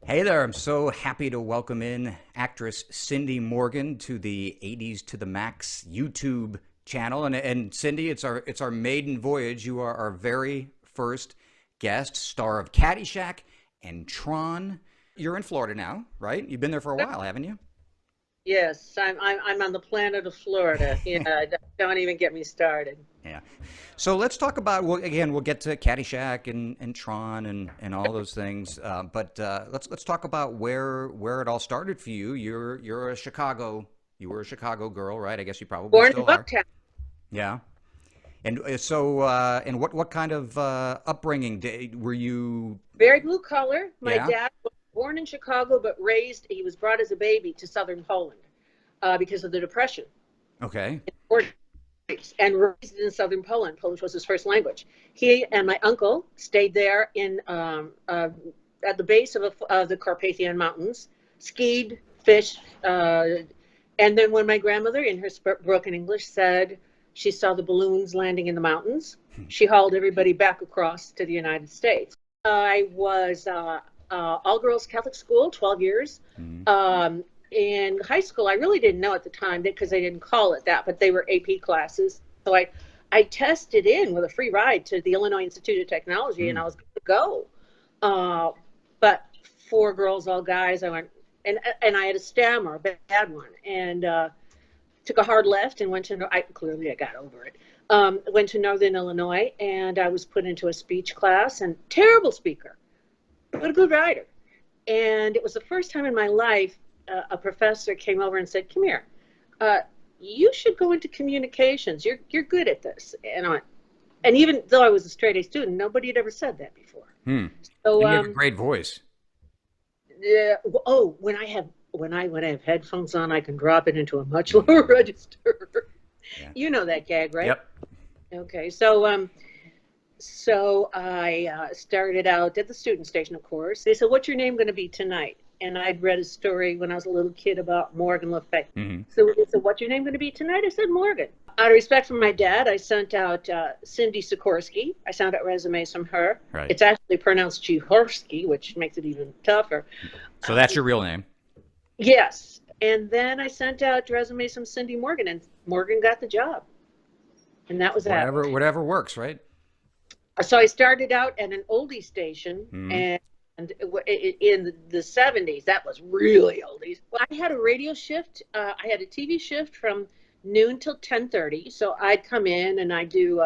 Hey there, I'm so happy to welcome in actress Cindy Morgan to the 80s to the Max YouTube channel. And Cindy, it's our maiden voyage. You are our very first guest, star of Caddyshack and Tron. You're in Florida now, right? You've been there for a while, haven't you? Yes, I'm on the planet of Florida. Yeah, don't even get me started. Yeah. So let's talk about, well, again, we'll get to Caddyshack and Tron and all those things. But let's talk about where it all started for you. You were a Chicago girl, right? I guess you probably Born in still are. Bucktown. Yeah. And what kind of upbringing were you? Very blue collar. My Yeah. dad was born in Chicago, but he was brought as a baby to southern Poland because of the Depression Okay. in the 40s, and raised in southern Poland. Polish was his first language. He and my uncle stayed there at the base of the Carpathian Mountains, skied, fished, and then when my grandmother, in her broken English, said she saw the balloons landing in the mountains, she hauled everybody back across to the United States. I was all girls Catholic school, 12 years. Mhm. In high school, I really didn't know at the time because they didn't call it that, but they were AP classes. So I tested in with a free ride to the Illinois Institute of Technology, and Mm. I was good to go. Uh, but four girls, all guys. I went, and I had a stammer, a bad one, and took a hard left and went to. I got over it. Went to Northern Illinois, and I was put into a speech class. And terrible speaker, but a good writer. And it was the first time in my life a professor came over and said, "Come here, uh, you should go into communications. You're good at this." And even though I was a straight A student, nobody had ever said that before. Hmm. So And you have a great voice. yeah. Oh, when I have headphones on, I can drop it into a much Mm. lower register. Yeah. You know that gag, right? Yep. Okay. So I started out at the student station, of course. They said, "What's your name going to be tonight?" And I'd read a story when I was a little kid about Morgan Le Fay. Hmm. So they said, "What's your name going to be tonight?" I said, "Morgan." Out of respect for my dad, I sent out Cindy Sikorsky. I sent out resumes from her. Right. It's actually pronounced Chihorsky, which makes it even tougher. So that's your real name. Yes. And then I sent out resumes from Cindy Morgan, and Morgan got the job. And that was that. Whatever works, right? So I started out at an oldie station, Hmm. and in the 70s, that was really oldies. Well, I had a radio shift. I had a TV shift from noon till 10:30. So I'd come in and I do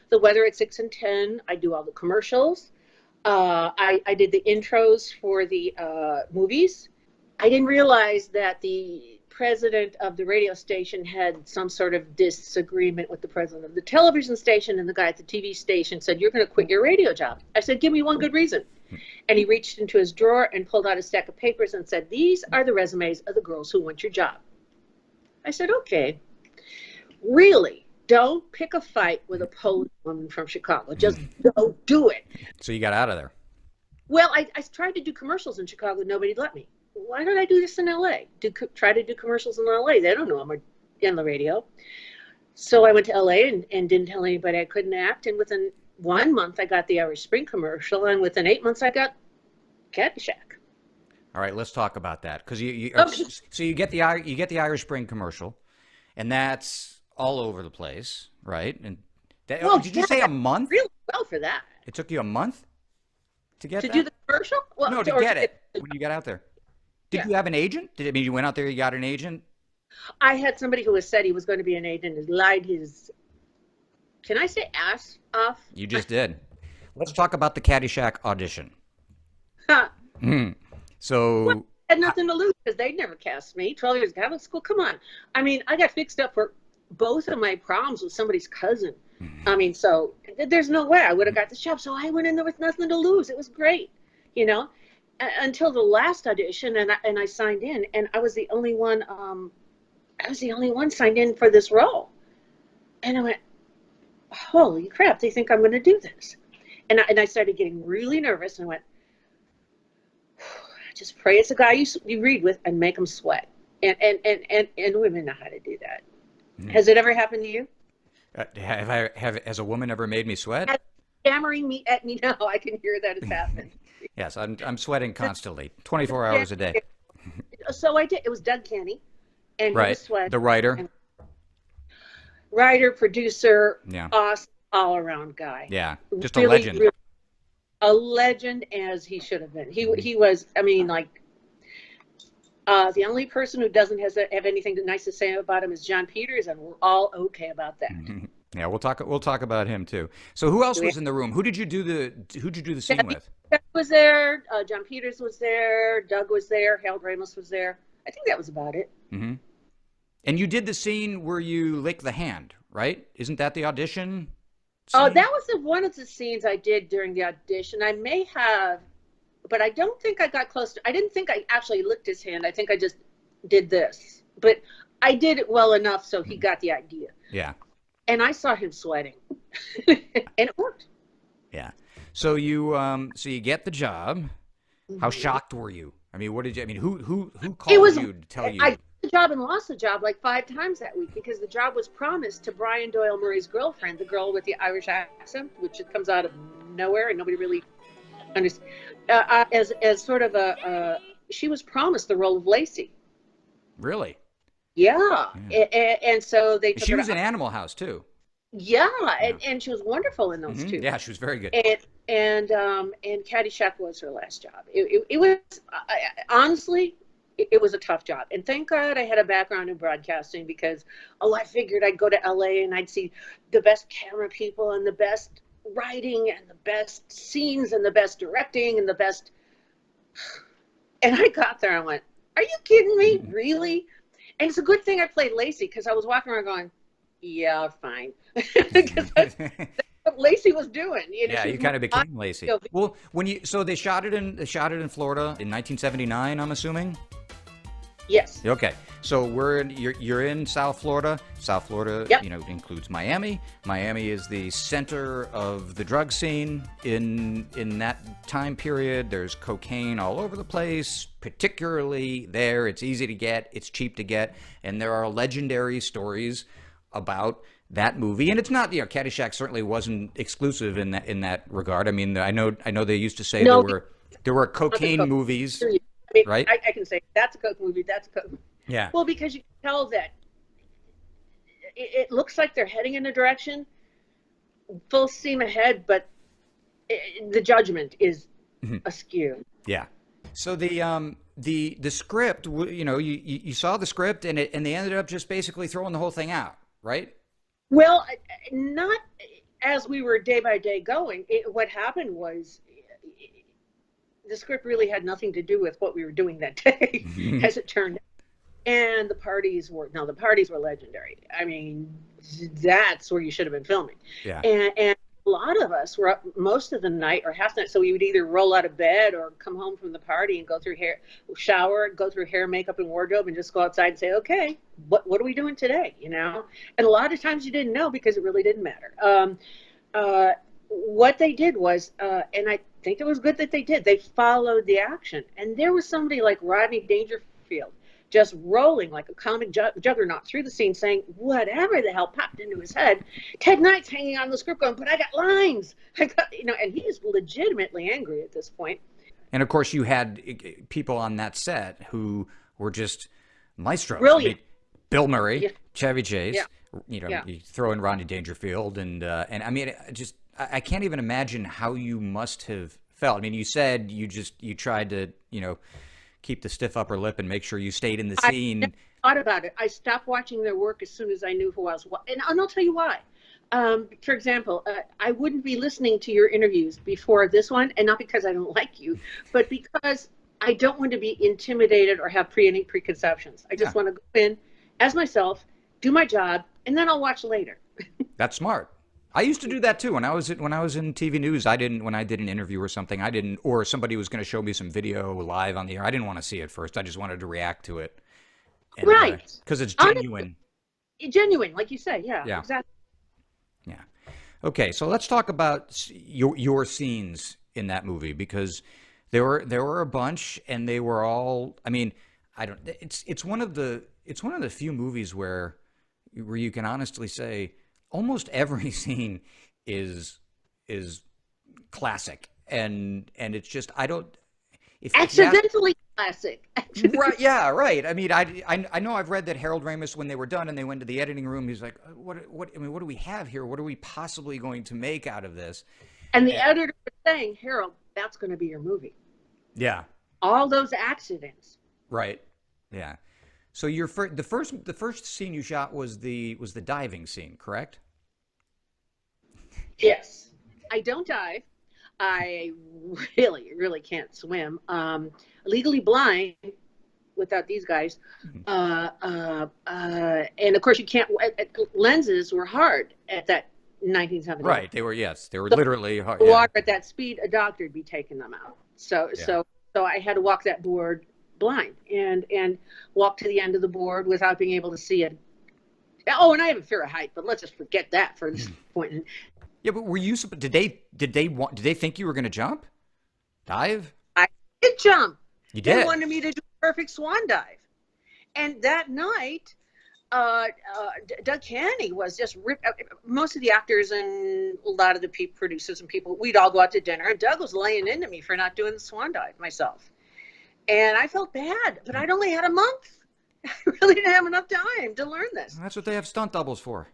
the weather at 6 and 10. I do all the commercials. I did the intros for the movies. I didn't realize that the president of the radio station had some sort of disagreement with the president of the television station, and the guy at the TV station said, "You're going to quit your radio job." I said, "Give me one good reason." And he reached into his drawer and pulled out a stack of papers and said, "These are the resumes of the girls who want your job." I said, "Okay, really, don't pick a fight with a Polish woman from Chicago. Just don't do it." So you got out of there. Well, I tried to do commercials in Chicago. Nobody let me. Why don't I do this in LA? Try to do commercials in LA. They don't know I'm in the radio. So I went to LA and didn't tell anybody I couldn't act. And within 1 month, I got the Irish Spring commercial. And within 8 months, I got Caddyshack. All right, let's talk about that because Okay. so you get the Irish Spring commercial, and that's all over the place, right? And Well, did you yeah, say I a did month? really well for that. It took you a month to get To do that? the commercial? Well, No, to or to get get it the when you got out there. Did yeah. you have an agent? Did it mean you went out there, you got an agent? I had somebody who has said he was going to be an agent and lied his, can I say ass off? You just did. Let's talk about the Caddyshack audition. Ha. Hmm. Well, So, I had uh, nothing to lose because they'd never cast me. 12 years of Catholic school. Come on. I mean, I got fixed up for both of my proms with somebody's cousin. I mean, so there's no way I would have got this job. So I went in there with nothing to lose. It was great, you know, until the last audition, and I signed in, and I was the only one. I was the only one signed in for this role, and I went, "Holy crap! They think I'm going to do this." And I started getting really nervous, and I went, "Just pray it's a guy you read with, and make him sweat." And women know how to do that. Has it ever happened to you? has a woman ever made me sweat? Has stammering me at me now. I can hear that it's happened. Yes, I'm sweating constantly, 24 hours a day. So I did. It was Doug Kenny, and he Right. was sweating. The writer. And writer, producer, Yeah. awesome, all around guy. Yeah. Just a Really, legend. really a legend as he should have been. He was. I mean, like the only person who doesn't have anything nice to say about him is John Peters, and we're all okay about that. Yeah, we'll talk about him too. So who else was in the room? Who'd you do the scene with? Doug was there. John Peters was there. Doug was there. Harold Ramos was there. I think that was about it. Hmm. And you did the scene where you lick the hand, right? Isn't that the audition Oh, scene? that was one of the scenes I did during the audition. I may have, but I don't think I got close to. I didn't think I actually licked his hand. I think I just did this, but I did it well enough so he got the idea. Yeah. And I saw him sweating, and it worked. Yeah. So you get the job. How shocked were you? I mean, what did you? I mean, who It called was. you to tell you? I got the job and lost the job like 5 times that week because the job was promised to Brian Doyle Murray's girlfriend, the girl with the Irish accent, which comes out of nowhere and nobody really understands. As sort of she was promised the role of Lacey. Really? Yeah, Yeah. and so they took She her was to, in Animal House too. yeah, Yeah. and she was wonderful in those two. Yeah, she was very good. And Caddyshack was her last job. It was honestly, it was a tough job. And thank God I had a background in broadcasting because I figured I'd go to LA and I'd see the best camera people and the best writing and the best scenes and the best directing and the best. And I got there and I went, "Are you kidding me? Really?" And it's a good thing I played Lacey because I was walking around going, "Yeah, fine," because that's what Lacey was doing. You know, Yeah, she you was kind of more became Lacey. audio. Well, so they shot it in Florida in 1979, I'm assuming. Yes. Okay, so you're in South Florida. South Florida, Yep. includes Miami. Miami is the center of the drug scene in that time period. There's cocaine all over the place, particularly there. It's easy to get, it's cheap to get, and there are legendary stories about that movie. And it's not, Caddyshack certainly wasn't exclusive in that regard. I mean, I know they used to say No, there were cocaine Coke. movies, I mean, right? I can say that's a Coke movie. That's a Coke. Yeah. Well, because you can tell that it looks like they're heading in a direction, full steam ahead, but the judgment is askew. Yeah. So the script, you saw the script and they ended up just basically throwing the whole thing out, right? Well, not as we were day by day going. What happened was the script really had nothing to do with what we were doing that day, as it turned out. And the parties were legendary. I mean, that's where you should have been filming. Yeah. And a lot of us were up most of the night or half the night, so we would either roll out of bed or come home from the party and go through hair, makeup, and wardrobe, and just go outside and say, okay, what are we doing today? And a lot of times you didn't know because it really didn't matter. What they did was, and I think it was good that they did, they followed the action. And there was somebody like Rodney Dangerfield just rolling like a comic juggernaut through the scene saying whatever the hell popped into his head. Ted Knight's hanging on the script going, but I got lines. And he's legitimately angry at this point. And of course you had people on that set who were just maestros. Brilliant. I mean, Bill Murray, Yeah. Chevy Chase, Yeah. you throw in Rodney Dangerfield and I mean, I can't even imagine how you must have felt. I mean, you said you tried to, keep the stiff upper lip and make sure you stayed in the scene. I thought about it. I stopped watching their work as soon as I knew who I was. And I'll tell you why. For example, I wouldn't be listening to your interviews before this one, and not because I don't like you, but because I don't want to be intimidated or have any preconceptions. I just want to go in as myself, do my job, and then I'll watch later. That's smart. I used to do that too. When I was in TV news, when I did an interview or something, or somebody was going to show me some video live on the air, I didn't want to see it first. I just wanted to react to it. And, Right. Because it's genuine. Genuine, like you say. Yeah. Exactly. Yeah. Okay, so let's talk about your scenes in that movie because there were a bunch and they were all. I mean, it's one of the few movies where you can honestly say almost every scene is classic and it's just I don't if you ask. Accidentally classic. Right, yeah, right. I mean, I know I've read that Harold Ramis, when they were done and they went to the editing room, he's like, I mean, what do we have here? What are we possibly going to make out of this? And the Eh, editor was saying, Harold, that's going to be your movie. yeah, All those accidents. right. Yeah. So the first scene you shot was the diving scene, correct? Yes. I don't dive. I really, really can't swim. Legally blind without these guys. And of course, you can't. Lenses were hard at that 1970. Right. They were, yes, they were So literally hard. the Yeah. water at that speed, a doctor would be taking them out. So, Yeah. so, so I had to walk that board blind and walk to the end of the board without being able to see it. Oh, and I have a fear of height, but let's just forget that for this point. Yeah, but were you did they think you were going to jump? Dive? I did jump. You They did. wanted me to do a perfect swan dive. And that night, Doug Canny was just ripped. Most of the actors and a lot of the producers and people, we'd all go out to dinner, and Doug was laying into me for not doing the swan dive myself. And I felt bad, but I'd only had a month. I really didn't have enough time to learn this. That's what they have stunt doubles for.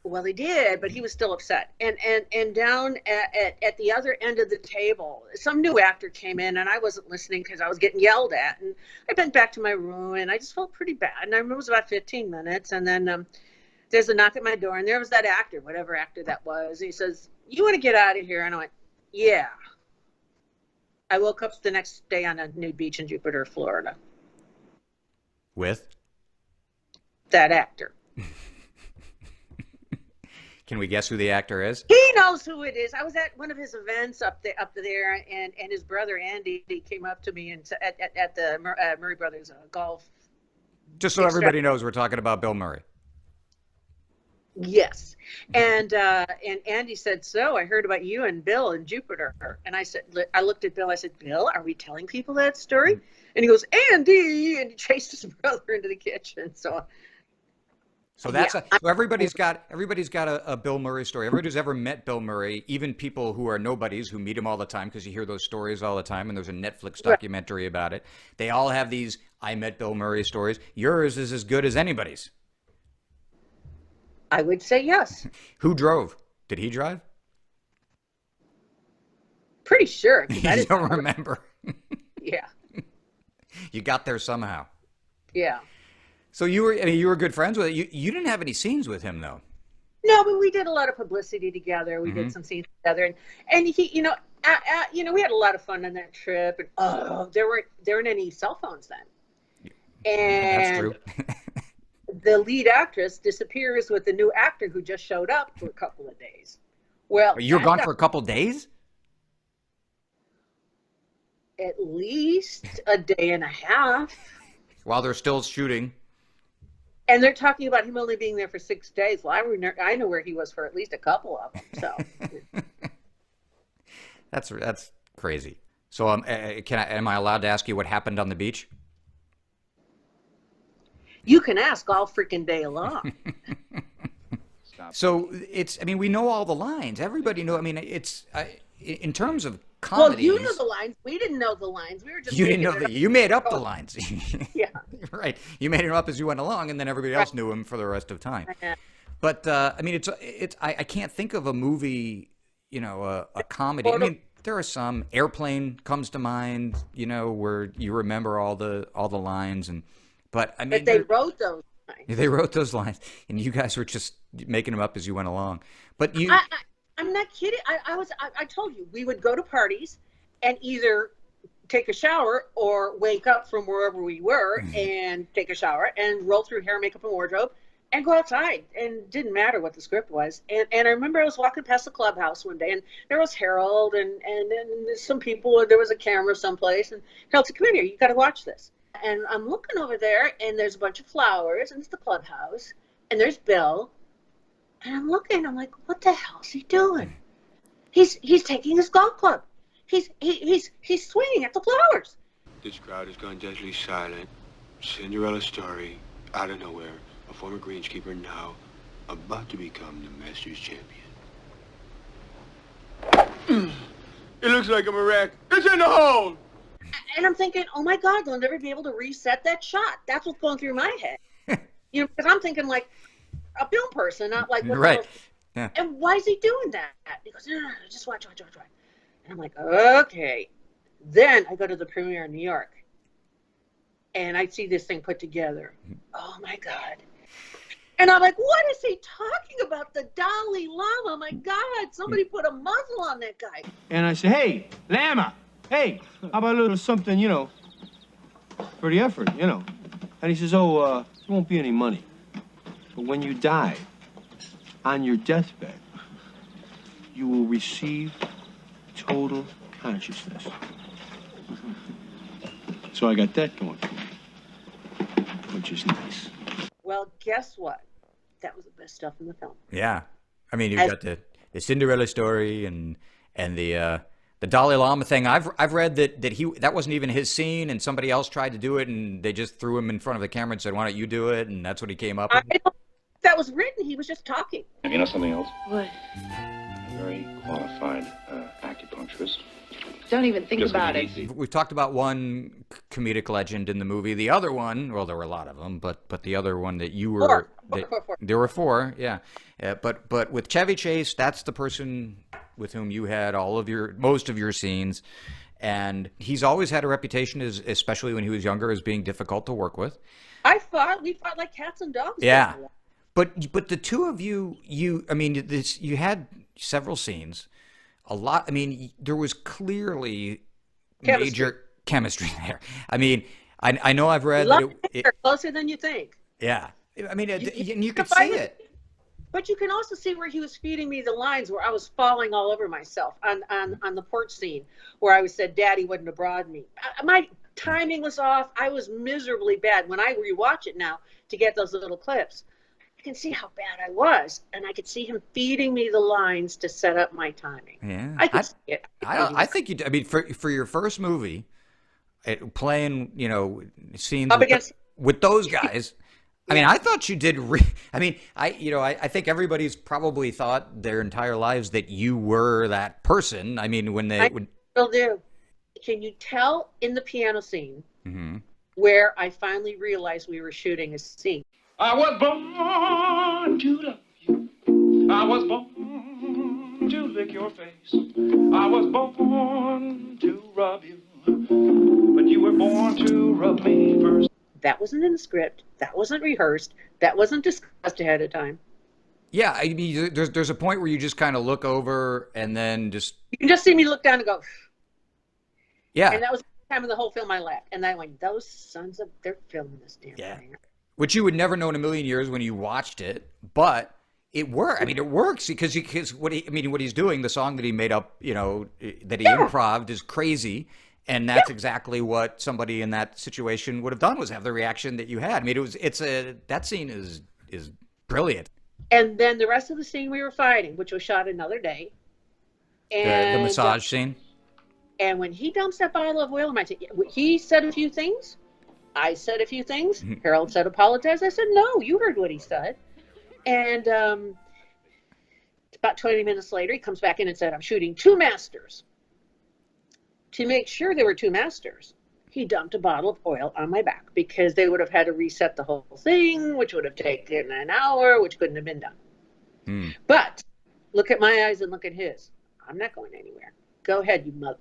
Well, he did, but he was still upset. And down at the other end of the table, some new actor came in, and I wasn't listening because I was getting yelled at. And I went back to my room, and I just felt pretty bad. And I remember it was about 15 minutes, and then there's a knock at my door, and there was that actor, whatever actor that was. He says, "You want to get out of here?" And I went, "Yeah." I woke up the next day on a nude beach in Jupiter, Florida. With? That actor. Can we guess who the actor is? He knows who it is. I was at one of his events up there, and his brother Andy came up to me and at the Murray Brothers golf. Just so everybody knows, we're talking about Bill Murray. Yes, and Andy said, "So I heard about you and Bill in Jupiter." And I looked at Bill. I said, "Bill, are we telling people that story?" And he goes, "Andy," and he chased his brother into the kitchen. So that's Yeah. so everybody's got a Bill Murray story. Everybody who's ever met Bill Murray, even people who are nobodies who meet him all the time, because you hear those stories all the time, and there's a Netflix documentary about it. They all have these "I met Bill Murray" stories. Yours is as good as anybody's. I would say yes. Who drove? Did he drive? Pretty sure. 'Cause I You didn't don't know. remember. Yeah, You got there somehow. yeah. So you were good friends with it. You didn't have any scenes with him though. No, but we did a lot of publicity together. We did some scenes together, and he, we had a lot of fun on that trip. And there weren't any cell phones then. That's And true. the lead actress disappears with the new actor who just showed up for a couple of days. Well, You were gone for a couple days? at least a day and a half. While they're still shooting. And they're talking about him only being there for 6 days. Well, I know where he was for at least a couple of them. So That's crazy. So am I allowed to ask you what happened on the beach? you can ask all freaking day long. So we know all the lines. Everybody know. I mean, in terms of Well, comedies. you know the lines. We didn't know the lines. We were just You didn't know making it that. up. You made up the lines. Yeah. Right. You made it up as you went along, and then everybody else knew him for the rest of time. But I can't think of a movie, a comedy. I mean, there are some. Airplane comes to mind, where you remember all the lines, but I mean, But they wrote those lines. they wrote those lines, and you guys were just making them up as you went along. But you, I'm not kidding. I told you we would go to parties and either take a shower or wake up from wherever we were and take a shower and roll through hair, makeup, and wardrobe and go outside. And it didn't matter what the script was. And I remember I was walking past the clubhouse one day, and there was Harold and some people, and there was a camera someplace, and Harold said, "Come in here, you got to watch this." And I'm looking over there, and there's a bunch of flowers, and it's the clubhouse, and there's Bill. And I'm looking, I'm like, what the hell's he doing? He's taking his golf club. He's swinging at the flowers. This crowd has gone deadly silent. Cinderella story, out of nowhere. A former greenskeeper now about to become the Masters champion. It looks like I'm a wreck. It's in the hole. And I'm thinking, oh my God, they'll never be able to reset that shot. That's what's going through my head. Because I'm thinking like a film person, not like what Right. Yeah. And why is he doing that? He goes, no, just watch. And I'm like, okay. Then I go to the premiere in New York, and I see this thing put together. Oh my God. And I'm like, what is he talking about? The Dalai Lama. My God, somebody put a muzzle on that guy. And I said, hey, Lama, hey, how about a little something, for the effort, And he says, oh, there won't be any money. But when you die, on your deathbed, you will receive total consciousness. So I got that going for me, which is nice. Well, guess what? That was the best stuff in the film. Yeah. I mean, you've got the Cinderella story and the Dalai Lama thing. I've read that wasn't even his scene, and somebody else tried to do it, and they just threw him in front of the camera and said, "Why don't you do it?" And that's what he came up with. I don't think that was written. He was just talking. You know something else? What? A very qualified acupuncturist. Don't even think Just about when it. you need We've talked about one comedic legend in the movie. The other one, well, there were a lot of them, but the other one that you were, Four. there were four, yeah. But with Chevy Chase, that's the person with whom you had most of your scenes, and he's always had a reputation, especially when he was younger, as being difficult to work with. We fought like cats and dogs. Yeah, but the two of you had several scenes. A lot. I mean, there was clearly major chemistry there. I mean, I know I've read that closer than you think. Yeah. I mean, and you could find see it. it. But you can also see where he was feeding me the lines where I was falling all over myself on the porch scene where I said, "Daddy wouldn't have brought me." My timing was off. I was miserably bad. When I rewatch it now to get those little clips, I can see how bad I was, and I could see him feeding me the lines to set up my timing. Yeah. I could see it. I think you. I mean, for your first movie, playing scenes Up against with those guys. I mean, I thought you did. I think everybody's probably thought their entire lives that you were that person. I mean, when they would. Still do. Can you tell in the piano scene Mm-hmm. where I finally realized we were shooting a scene? I was born to love you. I was born to lick your face. I was born to rub you. But you were born to rub me first. That wasn't in the script. That wasn't rehearsed. That wasn't discussed ahead of time. Yeah, I mean, there's a point where you just kind of look over and then just. You can just see me look down and go. Yeah. And that was the time of the whole film I laughed. And I went, those sons of, they're filming this damn thing. Which you would never know in a million years when you watched it, but it worked. I mean, it works because what he's doing, the song that he made up, that he improvised is crazy, and that's exactly what somebody in that situation would have done, was have the reaction that you had. I mean, that scene is brilliant. And then the rest of the scene we were fighting, which was shot another day. And The massage scene. And when he dumps that bottle of oil in my tea, he said a few things. I said a few things. Harold said apologize. I said, no, you heard what he said. And about 20 minutes later, he comes back in and said, I'm shooting two masters. To make sure there were two masters, he dumped a bottle of oil on my back because they would have had to reset the whole thing, which would have taken an hour, which couldn't have been done. But look at my eyes and look at his. I'm not going anywhere. Go ahead, you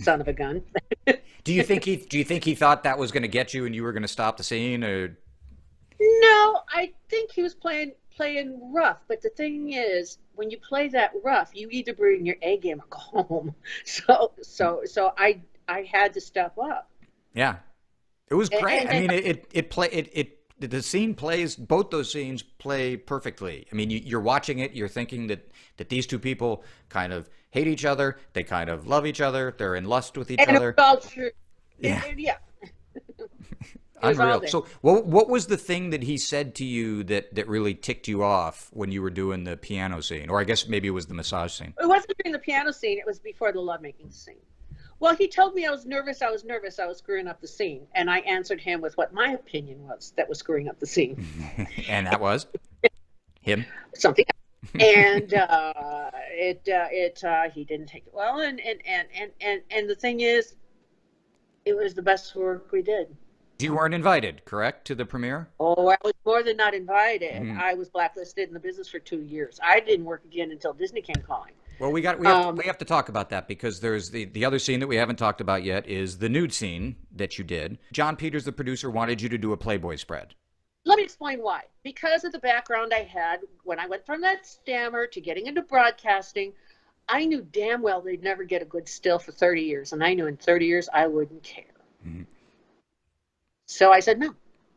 son of a gun. Do you think he thought that was going to get you and you were going to stop the scene, or? No, I think he was playing rough. But the thing is, when you play that rough, you either bring your A game or go home. So I had to step up. Yeah, it was great. I mean, the scene plays, both those scenes play perfectly. I mean, you're watching it, you're thinking that these two people kind of hate each other, they kind of love each other, they're in lust with each other. It's all true. Yeah. Yeah. Unreal. So what was the thing that he said to you that really ticked you off when you were doing the piano scene? Or I guess maybe it was the massage scene. It wasn't during the piano scene, it was before the lovemaking scene. Well, he told me I was nervous, I was screwing up the scene. And I answered him with what my opinion was that was screwing up the scene. And that was? Him? Something else. And he didn't take it well, and the thing is, it was the best work we did. You weren't invited, correct, to the premiere? Oh, I was more than not invited. Mhm. I was blacklisted in the business for 2 years. I didn't work again until Disney came calling. Well, we have to talk about that, because there's the other scene that we haven't talked about yet is the nude scene that you did. John Peters, the producer, wanted you to do a Playboy spread. Let me explain why. Because of the background I had when I went from that stammer to getting into broadcasting, I knew damn well they'd never get a good still for 30 years. And I knew in 30 years I wouldn't care. Mhm. So I said, no,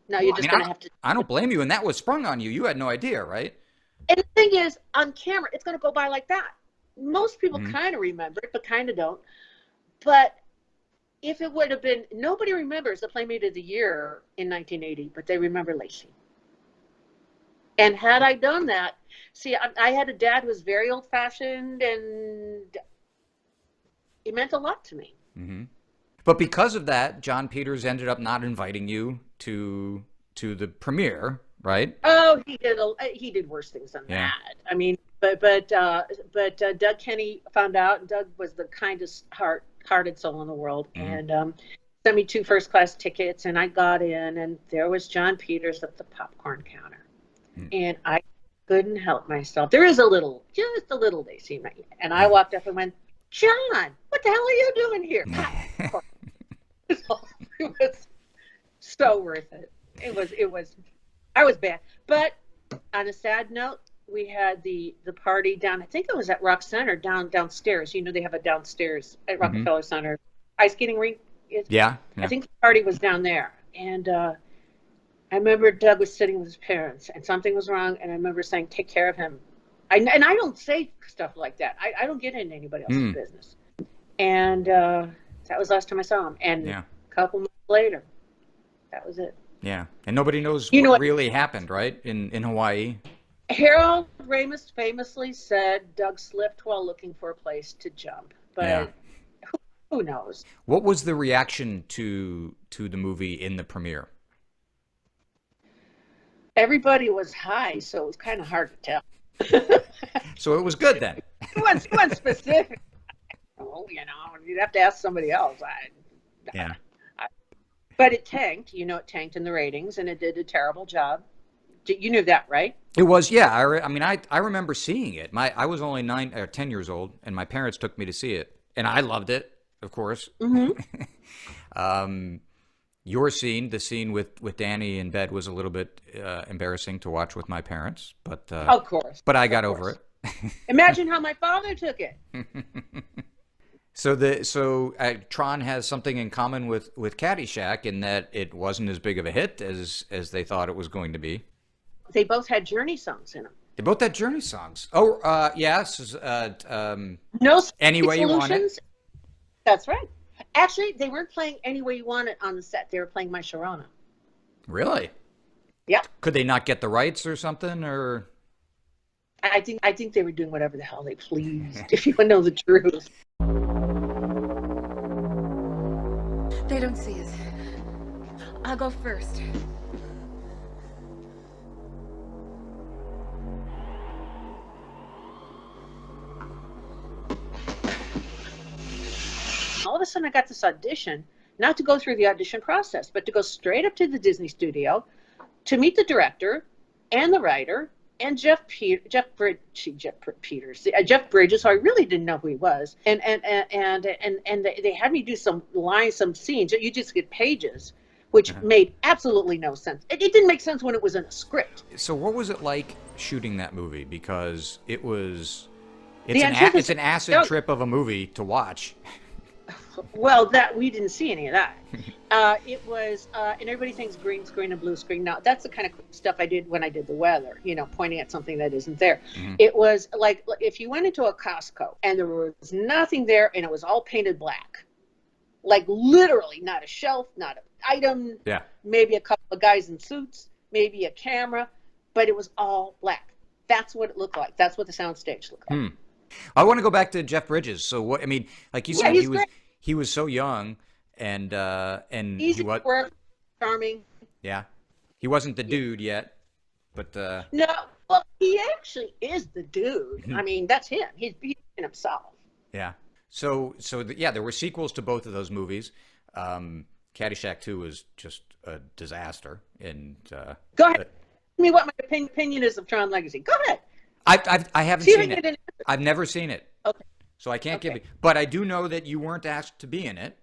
you're Well, just going to have to. I don't blame you, and that was sprung on you. You had no idea, right? And the thing is, on camera, it's going to go by like that. Most people Mhm. kind of remember it, but kind of don't. But if it would have been, nobody remembers the Playmate of the Year in 1980, but they remember Lacey. And had I done that, see, I had a dad who was very old-fashioned, and it meant a lot to me. Mm-hmm. But because of that, John Peters ended up not inviting you to the premiere, right? Oh, he did worse things than Yeah. that. I mean, but Doug Kenny found out, and Doug was the kindest hearted soul in the world, Mhm. and sent me 2 first-class tickets, and I got in, and there was John Peters at the popcorn counter, and I couldn't help myself. There is just a little Lacey, and I walked up and went, John, what the hell are you doing here? Popcorn. It was so worth it. It was. I was bad, but on a sad note, we had the party down. I think it was at Rock Center downstairs. You know, they have a downstairs at Rockefeller Center ice skating rink. Yeah. I think the party was down there, and I remember Doug was sitting with his parents, and something was wrong, and I remember saying, "Take care of him." And I don't say stuff like that. I don't get into anybody else's business. And that was the last time I saw him. And a couple months later, that was it. Yeah. And nobody knows You know what what- really happened, right? In Hawaii. Harold Ramis famously said Doug slipped while looking for a place to jump. But Yeah. who knows? What was the reaction to the movie in the premiere? Everybody was high, so it was kind of hard to tell. So it was good then. It wasn't specific. Oh, you'd have to ask somebody else. Yeah. But it tanked. It tanked in the ratings, and it did a terrible job. You knew that, right? It was, yeah. I remember seeing it. I was only 9 or 10 years old, and my parents took me to see it, and I loved it, of course. Mm-hmm. Your scene, the scene with Danny in bed, was a little bit embarrassing to watch with my parents, but Of course. but I got over it. Imagine how my father took it. So Tron has something in common with Caddyshack in that it wasn't as big of a hit as they thought it was going to be. They both had Journey songs in them. They both had Journey songs. Oh, yes. No Any Way You Want It. Solutions. That's right. Actually, they weren't playing Any Way You Want It on the set. They were playing My Sharona. Really? Yeah. Could they not get the rights or something, or? I think they were doing whatever the hell they pleased, if you want to know the truth. They don't see us. I'll go first. All of a sudden, I got this audition, not to go through the audition process, but to go straight up to the Disney studio to meet the director and the writer and Jeff Bridges, who I really didn't know who he was, and they had me do some lines, some scenes. You just get pages, which made absolutely no sense. It didn't make sense when it was in a script. So what was it like shooting that movie? Because it's The an acid no. trip of a movie to watch. Well, that we didn't see any of that. It was, and everybody thinks green screen and blue screen. Now, that's the kind of stuff I did when I did the weather, pointing at something that isn't there. Mm-hmm. It was like if you went into a Costco and there was nothing there and it was all painted black, like literally not a shelf, not an item, Yeah. maybe a couple of guys in suits, maybe a camera, but it was all black. That's what it looked like. That's what the soundstage looked like. I want to go back to Jeff Bridges. So what? I mean, like you Yeah, said, he's great. he was so young, and Easy he was, work, charming. yeah, he wasn't the dude yet, but No, Well, he actually is the dude. I mean, that's him. He's being himself. Yeah. So yeah, there were sequels to both of those movies. Caddyshack 2 was just a disaster, and Go ahead. Tell me what my opinion is of Tron Legacy. Go ahead. I haven't See if I seen can it. get an answer. I've never seen it, Okay. so I can't give Okay. it. But I do know that you weren't asked to be in it,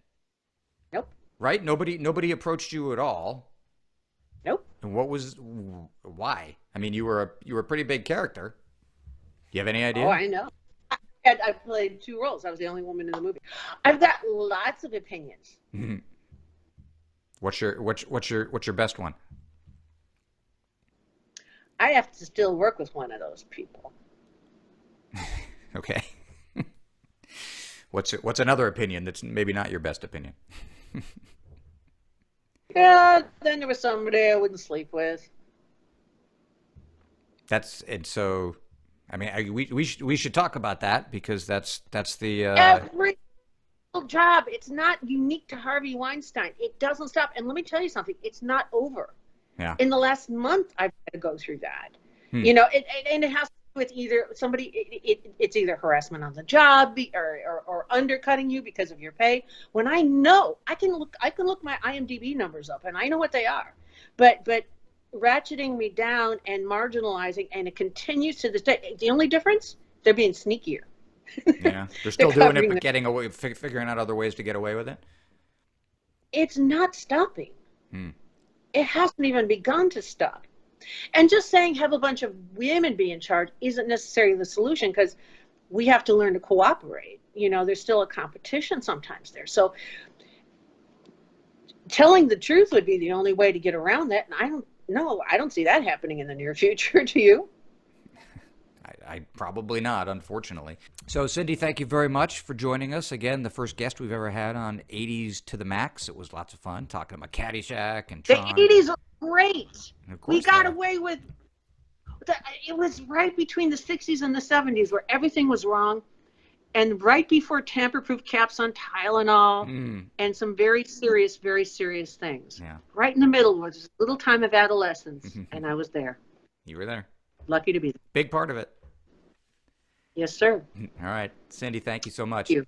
Nope. right? Nobody approached you at all. Nope. And why? I mean, you were a pretty big character. Do you have any idea? Oh, I know. I played 2 roles. I was the only woman in the movie. I've got lots of opinions. What's your best one? I have to still work with one of those people. Okay. What's another opinion that's maybe not your best opinion? Yeah, then there was somebody I wouldn't sleep with. So. I mean, we should talk about that because that's the Every single job, it's not unique to Harvey Weinstein. It doesn't stop. And let me tell you something, it's not over. yeah. In the last month, I've had to go through that. You know, and it has to do with either somebody, it's either harassment on the job or undercutting you because of your pay. When I know, I can look my IMDb numbers up and I know what they are. But ratcheting me down and marginalizing, and it continues to this day. The only difference, they're being sneakier. Yeah, they're still doing it, covering but the- getting away, figuring out other ways to get away with it. It's not stopping. It hasn't even begun to stop. And just saying have a bunch of women be in charge isn't necessarily the solution, because we have to learn to cooperate. You know, there's still a competition sometimes there. So telling the truth would be the only way to get around that. And I don't see that happening in the near future. Do you? I probably not, unfortunately. So, Cindy, thank you very much for joining us. Again, the first guest we've ever had on 80s to the Max. It was lots of fun talking about Caddyshack and The Tron. 80s are great. And of We course got they are. away with it. Was right between the 60s and the 70s where everything was wrong, and right before tamper-proof caps on Tylenol and some very serious things. Yeah. Right in the middle was a little time of adolescence, and I was there. You were there. Lucky to be there. Big part of it. Yes, sir. All right. Cindy, thank you so much. Thank you.